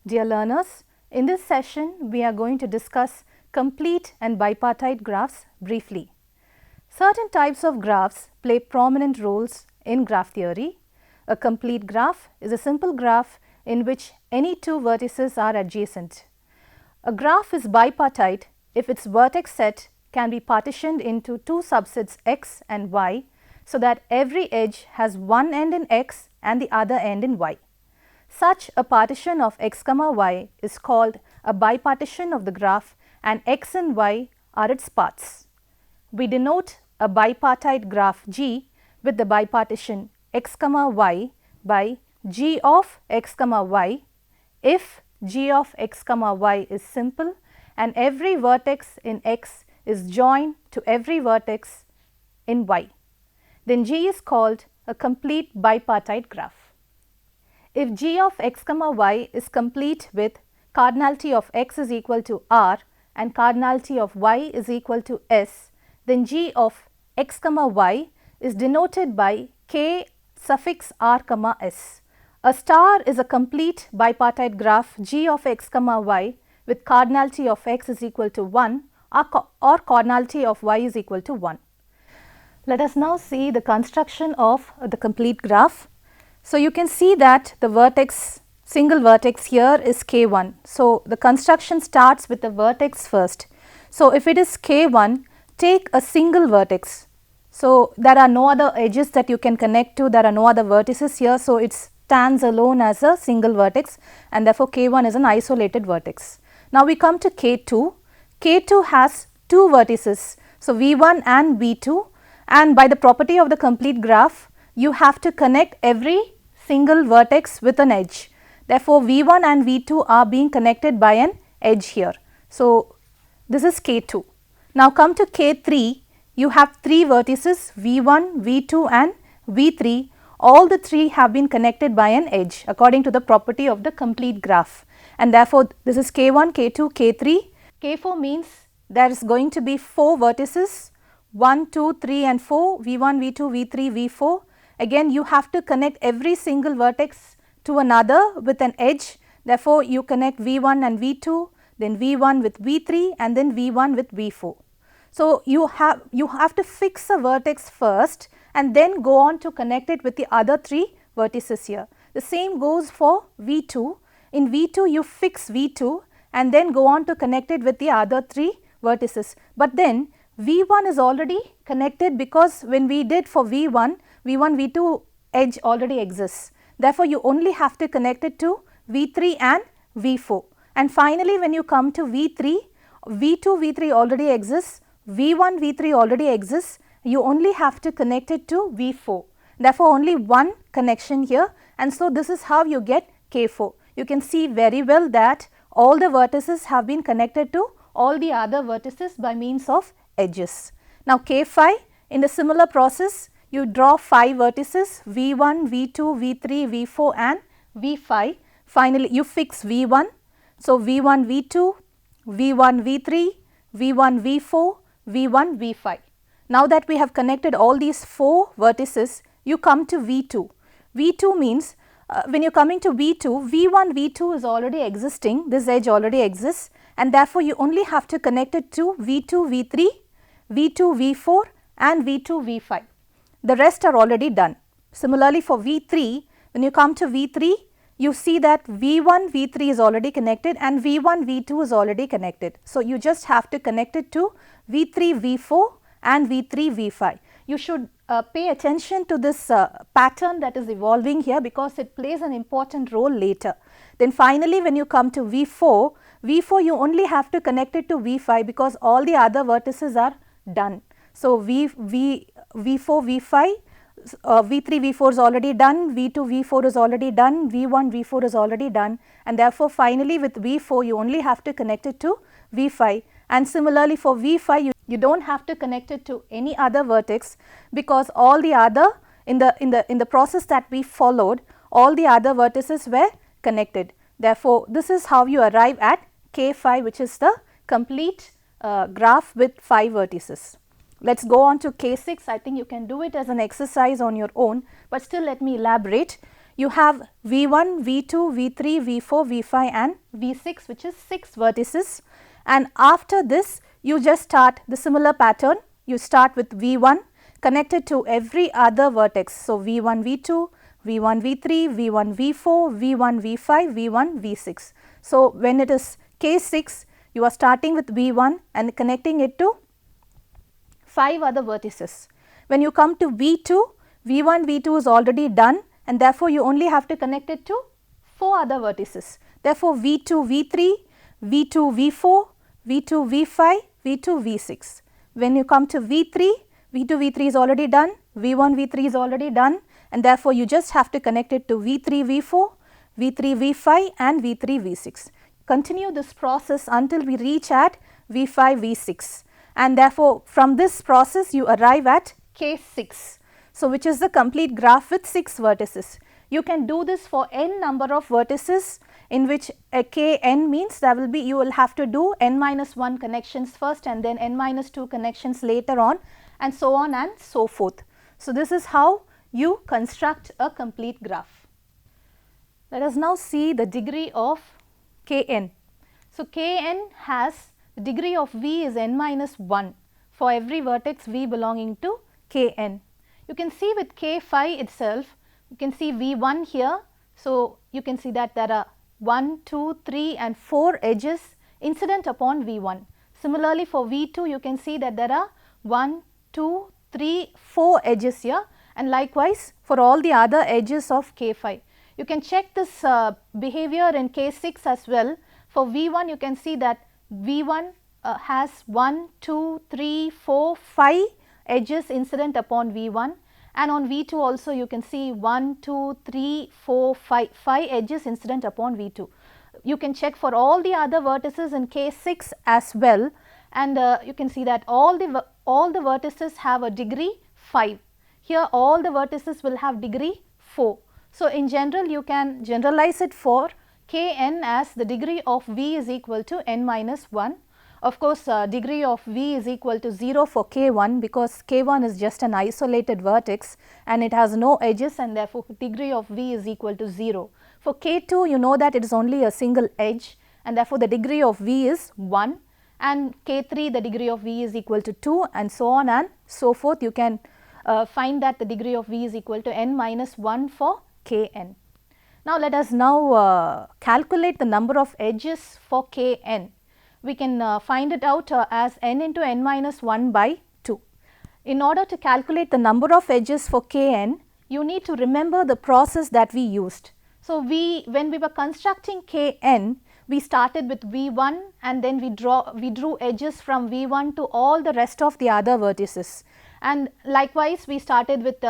Dear learners, in this session we are going to discuss complete and bipartite graphs briefly. Certain types of graphs play prominent roles in graph theory. A complete graph is a simple graph in which any two vertices are adjacent. A graph is bipartite if its vertex set can be partitioned into two subsets x and y so that every edge has one end in x and the other end in y. Such a partition of x comma y is called a bipartition of the graph, and x and y are its paths. We denote a bipartite graph G with the bipartition x comma y by G of x comma y if G of x comma y is simple and every vertex in x is joined to every vertex in y. Then G is called a complete bipartite graph. If G of x comma y is complete with cardinality of x is equal to r and cardinality of y is equal to s, then G of x comma y is denoted by k suffix r comma s. A star is a complete bipartite graph G of x comma y with cardinality of x is equal to 1 or cardinality of y is equal to 1. Let us now see the construction of the complete graph. So, you can see that the vertex, single vertex here is k1. So, the construction starts with the vertex first. So, if it is k1, take a single vertex. So, there are no other edges that you can connect to, there are no other vertices here. So, it stands alone as a single vertex and therefore, k1 is an isolated vertex. Now, we come to k2. k2 has two vertices. So, v1 and v2, and by the property of the complete graph, you have to connect every single vertex with an edge. Therefore, v1 and v2 are being connected by an edge here. So, this is k2. Now, come to k3, you have three vertices v1, v2 and v3. All the three have been connected by an edge according to the property of the complete graph, and therefore, this is k1, k2, k3. k4 means there is going to be four vertices 1, 2, 3 and 4, v1, v2, v3, v4. Again, you have to connect every single vertex to another with an edge. Therefore, you connect v1 and v2, then v1 with v3 and then v1 with v4. So, you have to fix a vertex first and then go on to connect it with the other three vertices here. The same goes for v2. In v2, you fix v2 and then go on to connect it with the other three vertices. But then v1 is already connected because when we did for v1, v2 edge already exists. Therefore, you only have to connect it to v3 and v4. And finally, when you come to v3, v2, v3 already exists, v1, v3 already exists, you only have to connect it to v4. Therefore, only one connection here, and so this is how you get k4. You can see very well that all the vertices have been connected to all the other vertices by means of edges. Now, k5, in the similar process, you draw 5 vertices v1, v2, v3, v4 and v5. Finally, you fix v1. So, v1, v2, v1, v3, v1, v4, v1, v5. Now that we have connected all these 4 vertices, you come to v2. v2 means when you are coming to v2, v1, v2 is already existing, this edge already exists, and therefore, you only have to connect it to v2, v3, v2, v4 and v2, v5. The rest are already done. Similarly, for v3, when you come to v3, you see that v1, v3 is already connected and v1, v2 is already connected. So, you just have to connect it to v3, v4 and v3, v5. You should pay attention to this pattern that is evolving here because it plays an important role later. Then finally, when you come to v4, v4 you only have to connect it to v5 because all the other vertices are done. So, v4, v5, v3, v4 is already done, v2, v4 is already done, v1, v4 is already done, and therefore, finally, with v4 you only have to connect it to v5, and similarly for v5 you do not have to connect it to any other vertex because all the other in the process that we followed, all the other vertices were connected. Therefore, this is how you arrive at k5, which is the complete graph with 5 vertices. Let us go on to k6. I think you can do it as an exercise on your own, but still let me elaborate. you have V1, V2, V3, V4, V5 and V6, which is 6 vertices, and after this you just start the similar pattern. You start with V1 connected to every other vertex. So, V1, V2, V1, V3, V1, V4, V1, V5, V1, V6. So, when it is case 6, you are starting with V1 and connecting it to 5 other vertices. When you come to V2, V1, V2 is already done, and therefore, you only have to connect it to 4 other vertices. Therefore, V2, V3, V2, V4, V2, V5, V2, V6. When you come to V3, V2, V3 is already done, V1, V3 is already done, and therefore, you just have to connect it to V3, V4, V3, V5 and V3, V6. Continue this process until we reach at V5, V6, and therefore, from this process you arrive at case 6. So, which is the complete graph with 6 vertices. You can do this for n number of vertices, in which a kn means there will be, you will have to do n minus 1 connections first and then n minus 2 connections later on, and so on and so forth. So, this is how you construct a complete graph. Let us now see the degree of Kn. So, Kn has the degree of V is n minus 1 for every vertex V belonging to Kn. You can see with K phi itself, you can see V1 here. So, you can see that there are 1, 2, 3 and 4 edges incident upon V1. Similarly, for V2 you can see that there are 1, 2, 3, 4 edges here, and likewise for all the other edges of K phi. You can check this behavior in case 6 as well. For V1 you can see that V1 has 1, 2, 3, 4, 5 edges incident upon V1, and on V2 also you can see 1, 2, 3, 4, 5 edges incident upon V2. You can check for all the other vertices in case 6 as well, and you can see that all the vertices have a degree 5. Here all the vertices will have degree 4. So, in general you can generalize it for Kn as the degree of V is equal to n minus 1. Of course, degree of V is equal to 0 for K1, because K1 is just an isolated vertex and it has no edges, and therefore, degree of V is equal to 0. For K2 you know that it is only a single edge, and therefore, the degree of V is 1, and K3 the degree of V is equal to 2, and so on and so forth. You can find that the degree of V is equal to n minus 1 for Kn. Now, let us now calculate the number of edges for Kn. We can find it out as n into n minus 1 by 2. In order to calculate the number of edges for Kn, you need to remember the process that we used. So, when we were constructing Kn, we started with V1 and then we drew edges from V1 to all the rest of the other vertices. And likewise, we started with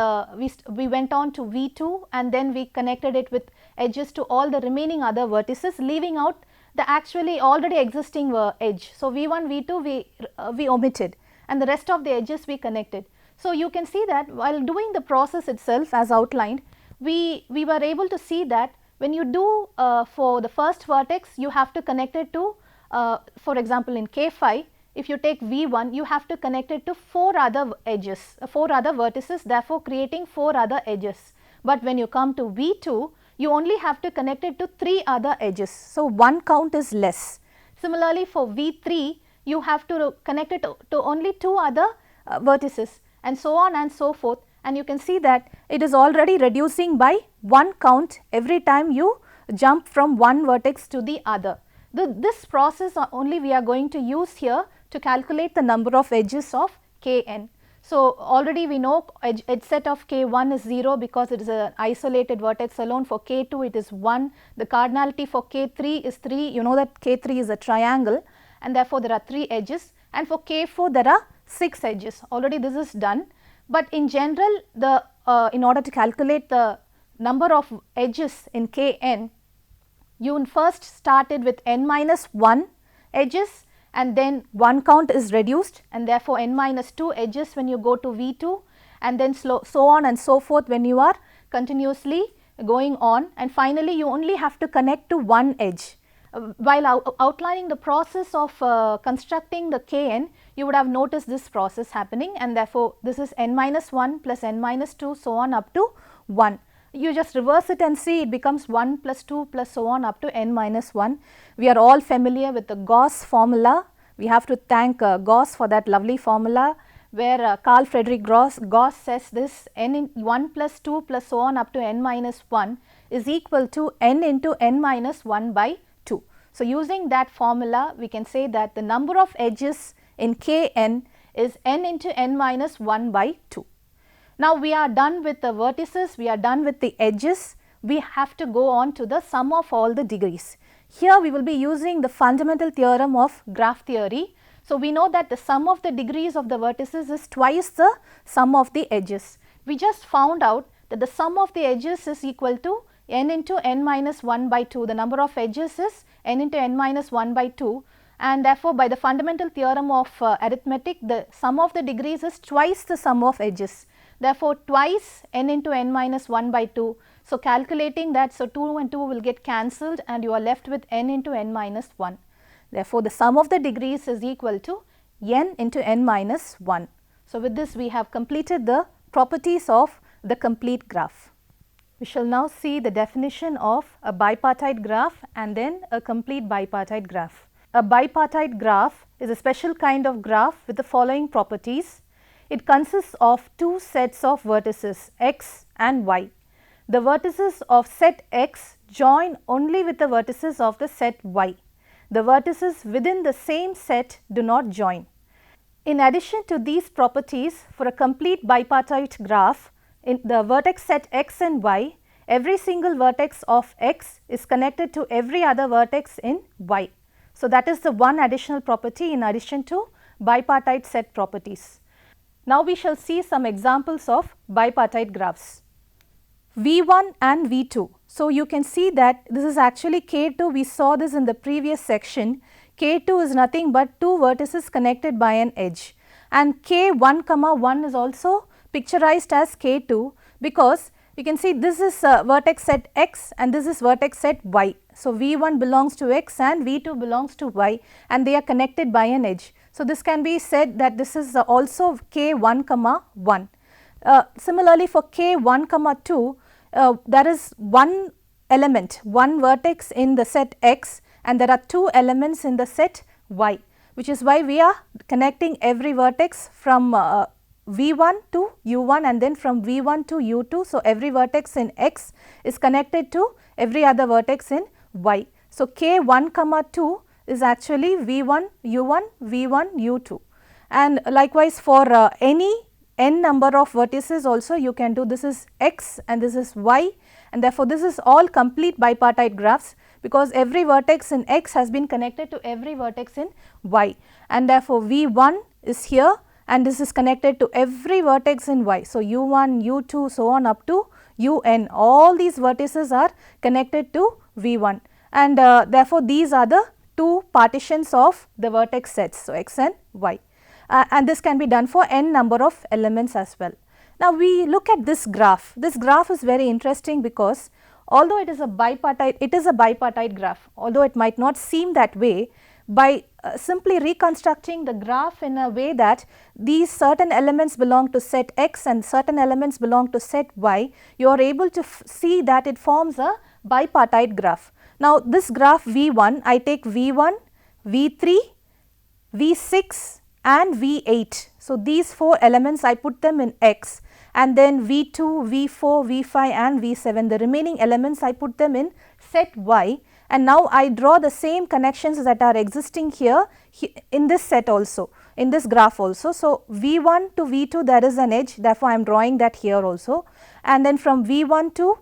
we went on to V2 and then we connected it with edges to all the remaining other vertices, leaving out the actually already existing edge. So, V1, V2 we omitted, and the rest of the edges we connected. So, you can see that while doing the process itself as outlined, we were able to see that when you do for the first vertex, you have to connect it to for example, in K phi, if you take V1, you have to connect it to 4 other edges, 4 other vertices, therefore, creating 4 other edges. But when you come to V2, you only have to connect it to 3 other edges. So, one count is less. Similarly, for V3, you have to connect it to only 2 other vertices, and so on and so forth. And you can see that it is already reducing by 1 count every time you jump from one vertex to the other. This process only we are going to use here to calculate the number of edges of Kn. So, already we know edge set of K1 is 0 because it is an isolated vertex alone. For K2 it is 1, the cardinality for K3 is 3, you know that K3 is a triangle, and therefore, there are 3 edges, and for K4 there are 6 edges. Already this is done, but in general in order to calculate the number of edges in Kn, you first started with n minus 1 edges, and then 1 count is reduced, and therefore, n minus 2 edges when you go to V2, and then so on and so forth when you are continuously going on, and finally, you only have to connect to one edge. While outlining the process of constructing the Kn, you would have noticed this process happening, and therefore, this is n minus 1 plus n minus 2 so on up to 1. you just reverse it and see it becomes 1 plus 2 plus so on up to n minus 1. We are all familiar with the Gauss formula. We have to thank Gauss for that lovely formula, where Carl Friedrich Gauss says this: n in 1 plus 2 plus so on up to n minus 1 is equal to n into n minus 1 by 2. So, using that formula we can say that the number of edges in Kn is n into n minus 1 by 2. Now, we are done with the vertices, we are done with the edges, we have to go on to the sum of all the degrees. Here we will be using the fundamental theorem of graph theory. So, we know that the sum of the degrees of the vertices is twice the sum of the edges. We just found out that the sum of the edges is equal to n into n minus 1 by 2. The number of edges is n into n minus 1 by 2, and therefore, by the fundamental theorem of arithmetic, the sum of the degrees is twice the sum of edges. Therefore, twice n into n minus 1 by 2. So, calculating that, so 2 and 2 will get cancelled and you are left with n into n minus 1. Therefore, the sum of the degrees is equal to n into n minus 1. So, with this we have completed the properties of the complete graph. We shall now see the definition of a bipartite graph and then a complete bipartite graph. A bipartite graph is a special kind of graph with the following properties. It consists of two sets of vertices x and y. The vertices of set x join only with the vertices of the set y. The vertices within the same set do not join. In addition to these properties, for a complete bipartite graph, in the vertex set x and y, every single vertex of x is connected to every other vertex in y. So, that is the one additional property in addition to bipartite set properties. Now, we shall see some examples of bipartite graphs. V1 and V2. So, you can see that this is actually K2, we saw this in the previous section. K2 is nothing but two vertices connected by an edge, and K1 comma 1 is also picturized as K2, because you can see this is vertex set x and this is vertex set y. So, V1 belongs to x and V2 belongs to y, and they are connected by an edge. So, this can be said that this is also K1 comma 1. Similarly, for K1 comma 2, there is one element, one vertex in the set x, and there are two elements in the set y, which is why we are connecting every vertex from V1 to U1 and then from V1 to U2. So, every vertex in x is connected to every other vertex in y. So, K1 comma 2 is actually V1 U1 V1 U2, and likewise for any n number of vertices also you can do. This is x and this is y, and therefore, this is all complete bipartite graphs, because every vertex in x has been connected to every vertex in y, and therefore, V1 is here and this is connected to every vertex in y. So, U1, U2 so on up to Un, all these vertices are connected to V1, and therefore, these are the two partitions of the vertex sets. So, x and y. And this can be done for n number of elements as well. Now, we look at this graph. This graph is very interesting because although it is a bipartite graph, although it might not seem that way, by simply reconstructing the graph in a way that these certain elements belong to set x and certain elements belong to set y, you are able to see that it forms a bipartite graph. Now, this graph V1, I take V1, V3, V6 and V8. So, these four elements I put them in x, and then V2, V4, V5 and V7, the remaining elements I put them in set y, and now I draw the same connections that are existing here in this set also, in this graph also. So, V1 to V2 there is an edge, therefore, I am drawing that here also, and then from V1 to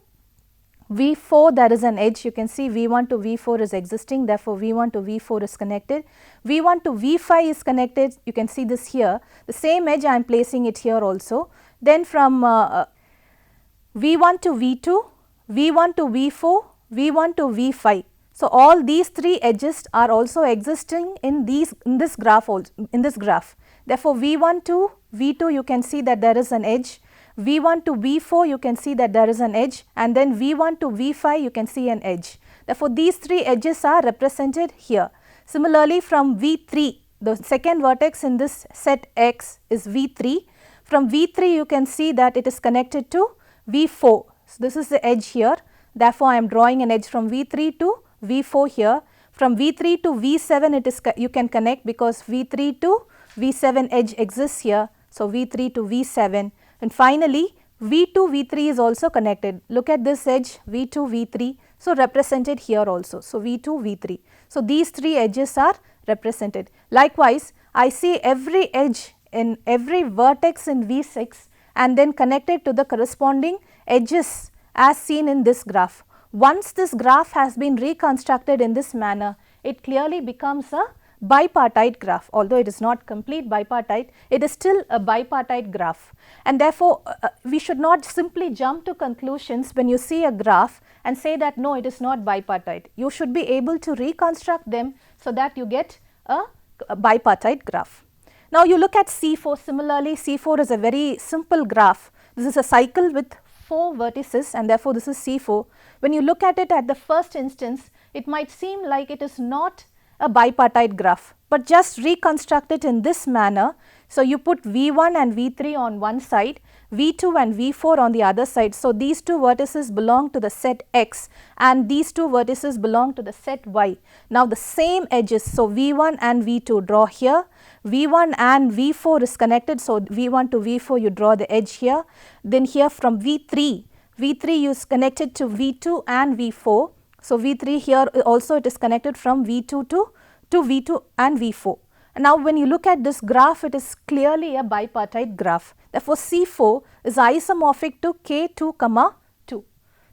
V4 there is an edge, you can see V1 to V4 is existing, therefore, V1 to V4 is connected. V1 to V5 is connected, you can see this here, the same edge I am placing it here also. Then from V1 to V2, V1 to V4, V1 to V5. So, all these three edges are also existing in this graph also, in this graph. Therefore, V1 to V2 you can see that there is an edge, V1 to V4 you can see that there is an edge, and then V1 to V5 you can see an edge. Therefore, these three edges are represented here. Similarly, from V3, the second vertex in this set x is V3. From V3 you can see that it is connected to V4. So, this is the edge here, therefore, I am drawing an edge from V3 to V4 here. From V3 to V7 it is you can connect because V3 to V7 edge exists here. So, V3 to V7 and finally, V2 V3 is also connected. Look at this edge V2 V3. So, represented here also. So, V2 V3. So, these three edges are represented. Likewise, I see every edge in every vertex in V6 and then connected to the corresponding edges as seen in this graph. Once this graph has been reconstructed in this manner, it clearly becomes a bipartite graph. Although it is not complete bipartite, it is still a bipartite graph, and therefore, we should not simply jump to conclusions when you see a graph and say that no, it is not bipartite. You should be able to reconstruct them so that you get a bipartite graph. Now, you look at C4. Similarly, C4 is a very simple graph. This is a cycle with 4 vertices and therefore, this is C4. When you look at it at the first instance, it might seem like it is not a bipartite graph, but just reconstruct it in this manner. So, you put V1 and V3 on one side, V2 and V4 on the other side. So, these two vertices belong to the set X and these two vertices belong to the set Y. Now, the same edges, so V1 and V2 draw here, V1 and V4 is connected. So, V1 to V4 you draw the edge here, then here from V3 is connected to V2 and V4. So, V3 here also it is connected from V2 to V2 and V4. And now, when you look at this graph, it is clearly a bipartite graph. Therefore, C4 is isomorphic to K2, 2.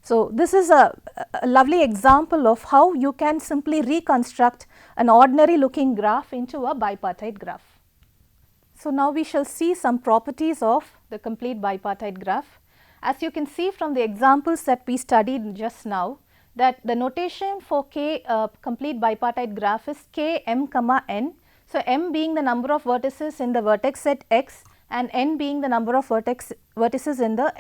So, this is a lovely example of how you can simply reconstruct an ordinary looking graph into a bipartite graph. So, now we shall see some properties of the complete bipartite graph. As you can see from the examples that we studied just now, that the notation for complete bipartite graph is K m comma n. So, m being the number of vertices in the vertex set X and n being the number of vertices in the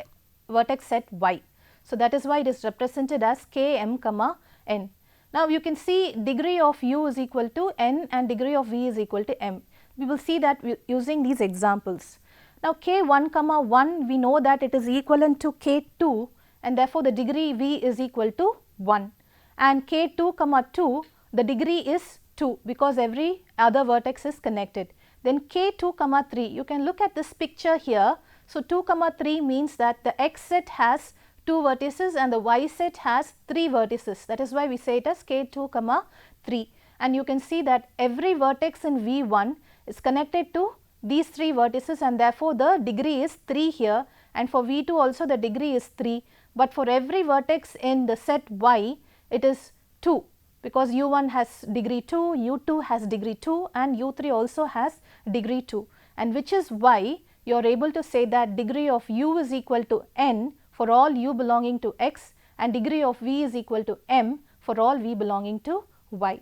vertex set Y. So, that is why it is represented as K m comma n. Now, you can see degree of u is equal to n and degree of v is equal to m. We will see that using these examples. Now, K1 comma 1 we know that it is equivalent to K2 and therefore, the degree v is equal to 1 and K2 comma 2 the degree is 2 because every other vertex is connected. Then K2 comma 3 you can look at this picture here. So, 2 comma 3 means that the X set has 2 vertices and the Y set has 3 vertices, that is why we say it as K2 comma 3, and you can see that every vertex in V1 is connected to these 3 vertices and therefore, the degree is 3 here, and for V2 also the degree is 3, but for every vertex in the set Y it is 2 because U1 has degree 2, U2 has degree 2 and U3 also has degree 2, and which is why you are able to say that degree of U is equal to n for all u belonging to X and degree of v is equal to m for all v belonging to y.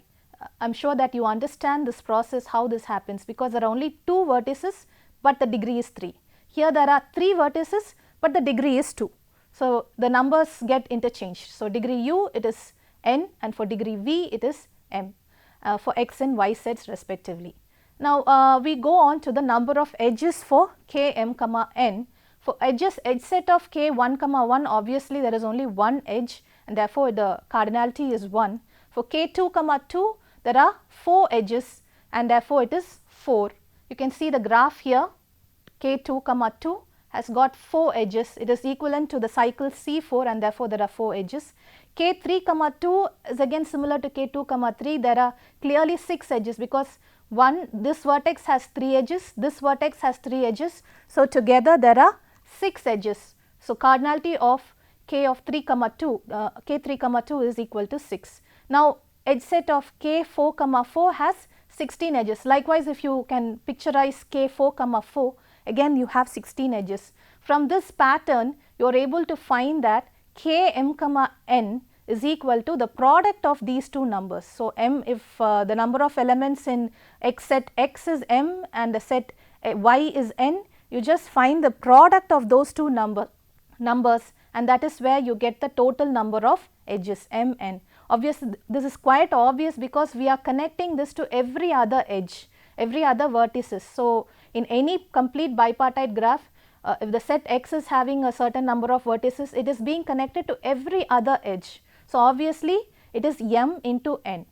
I am sure that you understand this process, how this happens, because there are only 2 vertices, but the degree is 3. Here there are 3 vertices, but the degree is 2. So, the numbers get interchanged. So, degree u it is n and for degree v it is m for x and y sets respectively. Now, we go on to the number of edges for k m comma n. For edge set of k 1 comma 1 obviously there is only one edge and therefore, the cardinality is 1. For k 2 comma 2 there are 4 edges and therefore, it is 4. You can see the graph here k 2 comma 2 has got 4 edges, it is equivalent to the cycle C4 and therefore, there are 4 edges. K 3 comma 2 is again similar to k 2 comma 3, there are clearly 6 edges because this vertex has 3 edges, this vertex has 3 edges. So, together there are 6 edges. So, cardinality of k of 3 comma 2 k 3 comma 2 is equal to 6. Now, edge set of k 4 comma 4 has 16 edges. Likewise, if you can picturize k 4 comma 4, again you have 16 edges. From this pattern, you are able to find that k m comma n is equal to the product of these two numbers. So, m if the number of elements in X set X is m and the set Y is n, you just find the product of those two numbers and that is where you get the total number of edges m n. Obviously, this is quite obvious because we are connecting this to every other edge, every other vertices. So, in any complete bipartite graph, if the set X is having a certain number of vertices, it is being connected to every other edge. So, obviously, it is m into n,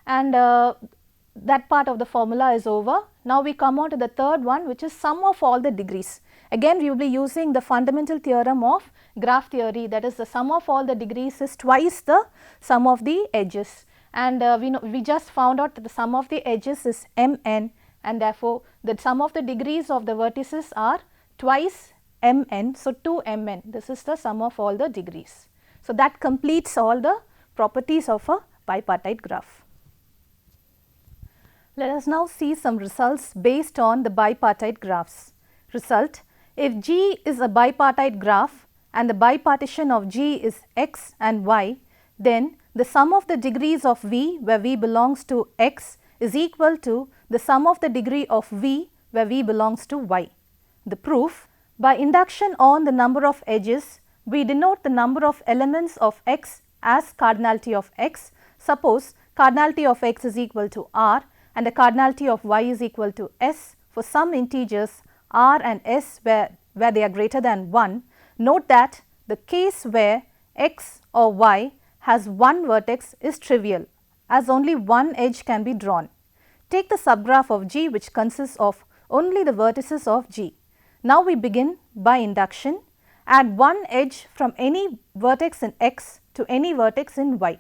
and that part of the formula is over. Now, we come on to the third one, which is sum of all the degrees. Again, we will be using the fundamental theorem of graph theory, that is the sum of all the degrees is twice the sum of the edges, and we just found out that the sum of the edges is mn, and therefore, the sum of the degrees of the vertices are twice mn. So, 2mn, this is the sum of all the degrees. So, that completes all the properties of a bipartite graph. Let us now see some results based on the bipartite graphs. Result: if G is a bipartite graph and the bipartition of G is x and y, then the sum of the degrees of V where V belongs to x is equal to the sum of the degree of V where V belongs to y. The proof: by induction on the number of edges, we denote the number of elements of x as cardinality of x. Suppose cardinality of x is equal to r and the cardinality of y is equal to s for some integers r and s where they are greater than 1. Note that the case where x or y has one vertex is trivial, as only one edge can be drawn. Take the subgraph of G, which consists of only the vertices of G. Now, we begin by induction. Add one edge from any vertex in x to any vertex in y.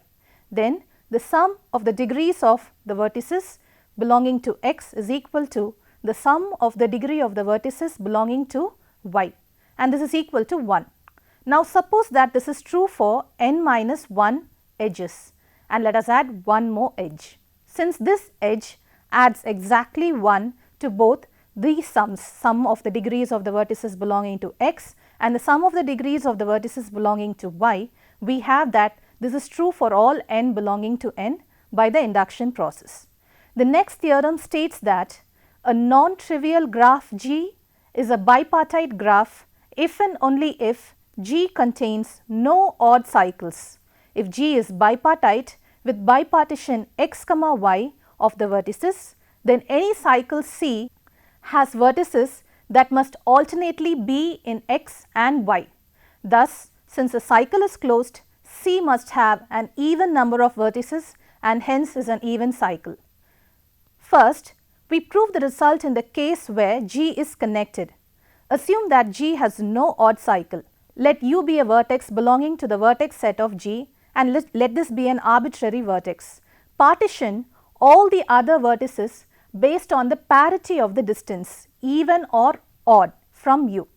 Then the sum of the degrees of the vertices belonging to x is equal to the sum of the degree of the vertices belonging to y, and this is equal to 1. Now, suppose that this is true for n minus 1 edges, and let us add one more edge. Since this edge adds exactly 1 to both these sums, sum of the degrees of the vertices belonging to x and the sum of the degrees of the vertices belonging to y, we have that this is true for all n belonging to n by the induction process. The next theorem states that a non-trivial graph G is a bipartite graph if and only if G contains no odd cycles. If G is bipartite with bipartition x, y of the vertices, then any cycle C has vertices that must alternately be in x and y. Thus, since a cycle is closed, C must have an even number of vertices and hence is an even cycle. First, we prove the result in the case where G is connected. Assume that G has no odd cycle. Let U be a vertex belonging to the vertex set of G, and let this be an arbitrary vertex. Partition all the other vertices based on the parity of the distance, even or odd, from U.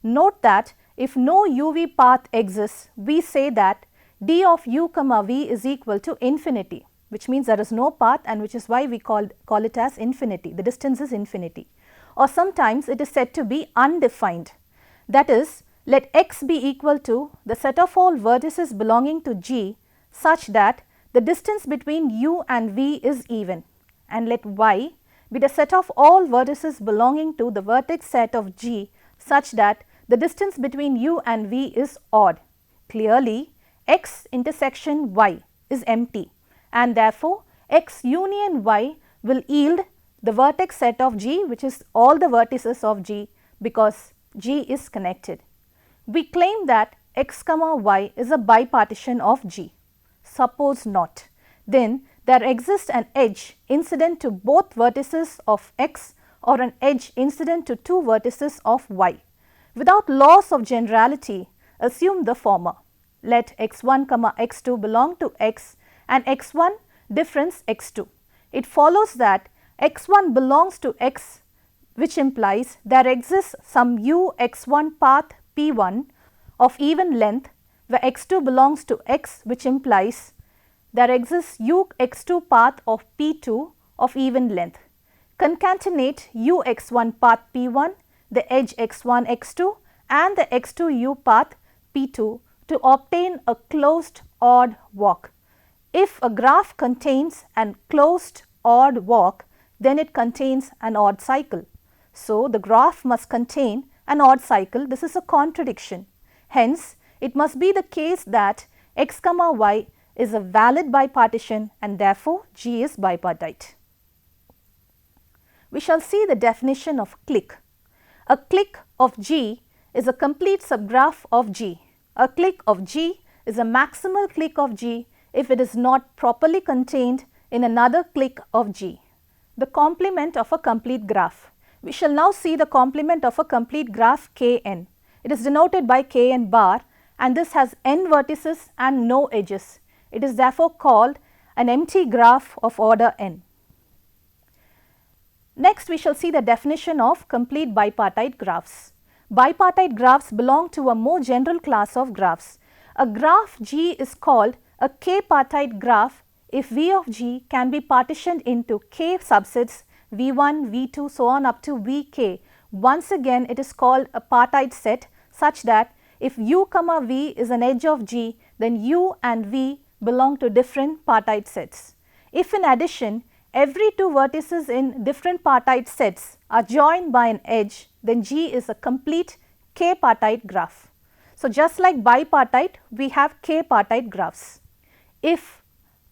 Note that if no UV path exists, we say that d of u comma v is equal to infinity, which means there is no path, and which is why we call it as infinity. The distance is infinity, or sometimes it is said to be undefined. That is, let x be equal to the set of all vertices belonging to G such that the distance between u and v is even, and let y be the set of all vertices belonging to the vertex set of G such that the distance between u and v is odd. Clearly, x intersection y is empty, and therefore, x union y will yield the vertex set of G, which is all the vertices of G, because G is connected. We claim that x comma y is a bipartition of G. Suppose not, then there exists an edge incident to both vertices of x or an edge incident to two vertices of y. Without loss of generality, assume the former. Let x1 comma x2 belong to x and x1 difference x2. It follows that x1 belongs to x, which implies there exists some u x1 path p1 of even length, where x2 belongs to x, which implies there exists u x2 path of p2 of even length. Concatenate u x1 path p1, the edge x1 x2 and the x2 u path p2 to obtain a closed odd walk. If a graph contains an closed odd walk, then it contains an odd cycle. So, the graph must contain an odd cycle. This is a contradiction. Hence, it must be the case that x comma y is a valid bipartition, and therefore, G is bipartite. We shall see the definition of clique. A clique of G is a complete subgraph of G. A clique of G is a maximal clique of G if it is not properly contained in another clique of G. The complement of a complete graph. We shall now see the complement of a complete graph Kn. It is denoted by Kn bar, and this has n vertices and no edges. It is therefore called an empty graph of order n. Next, we shall see the definition of complete bipartite graphs. Bipartite graphs belong to a more general class of graphs. A graph G is called a k-partite graph if V of G can be partitioned into k subsets V1, V2, so on up to Vk. Once again, it is called a partite set such that if U comma V is an edge of G, then U and V belong to different partite sets. If in addition, every two vertices in different partite sets are joined by an edge, then G is a complete k-partite graph. So, just like bipartite, we have k-partite graphs. If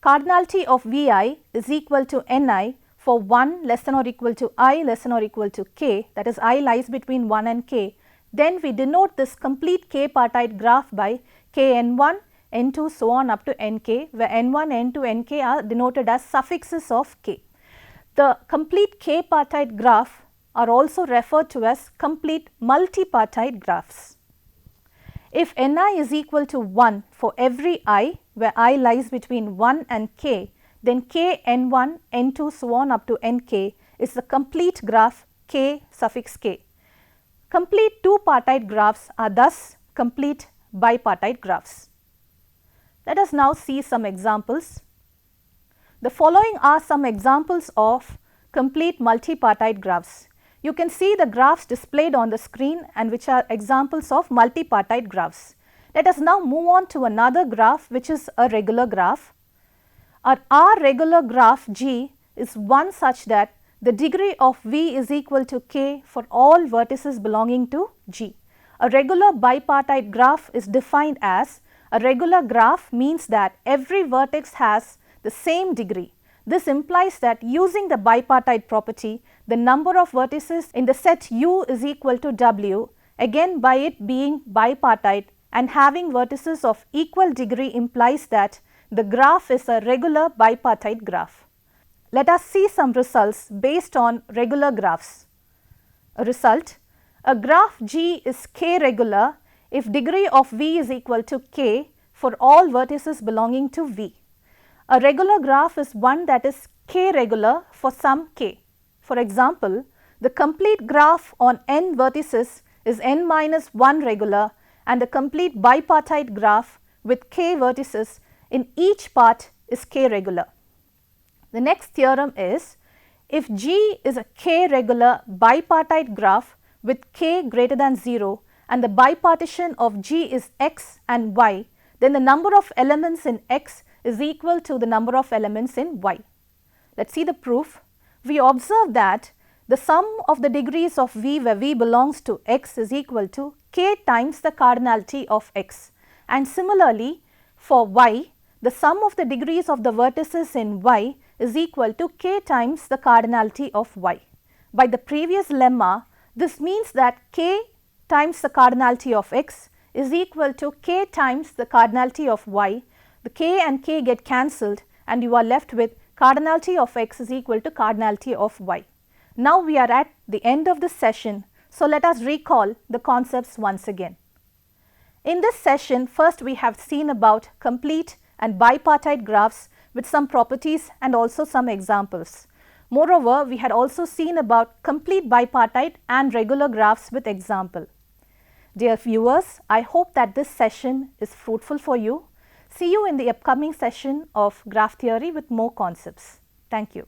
cardinality of Vi is equal to Ni for 1 less than or equal to I less than or equal to k, that is I lies between 1 and k, then we denote this complete k-partite graph by Kn1, N2, so on up to Nk, where N1, N2, Nk are denoted as suffixes of k. The complete k-partite graph are also referred to as complete multipartite graphs. If Ni is equal to 1 for every I, where I lies between 1 and k, then Kn1, N2, so on up to Nk is the complete graph k suffix k. Complete two-partite graphs are thus complete bipartite graphs. Let us now see some examples. The following are some examples of complete multipartite graphs. You can see the graphs displayed on the screen and which are examples of multipartite graphs. Let us now move on to another graph which is a regular graph. Our regular graph G is one such that the degree of V is equal to k for all vertices belonging to G. A regular bipartite graph is defined as a regular graph means that every vertex has the same degree. This implies that using the bipartite property, the number of vertices in the set U is equal to W, again by it being bipartite and having vertices of equal degree implies that the graph is a regular bipartite graph. Let us see some results based on regular graphs. A result: a graph G is k regular if degree of V is equal to k for all vertices belonging to V. A regular graph is one that is k regular for some k. For example, the complete graph on n vertices is n minus 1 regular and the complete bipartite graph with k vertices in each part is k regular. The next theorem is, if G is a k regular bipartite graph with k greater than 0 and the bipartition of G is x and y, then the number of elements in x is equal to the number of elements in y. Let us see the proof. We observe that the sum of the degrees of V where V belongs to x is equal to k times the cardinality of x, and similarly for y, the sum of the degrees of the vertices in y is equal to k times the cardinality of y. By the previous lemma, this means that k times the cardinality of x is equal to k times the cardinality of y. The k and k get cancelled and you are left with cardinality of x is equal to cardinality of y. Now we are at the end of this session, so let us recall the concepts once again. In this session, first we have seen about complete and bipartite graphs with some properties and also some examples. Moreover, we had also seen about complete bipartite and regular graphs with example. Dear viewers, I hope that this session is fruitful for you. See you in the upcoming session of graph theory with more concepts. Thank you.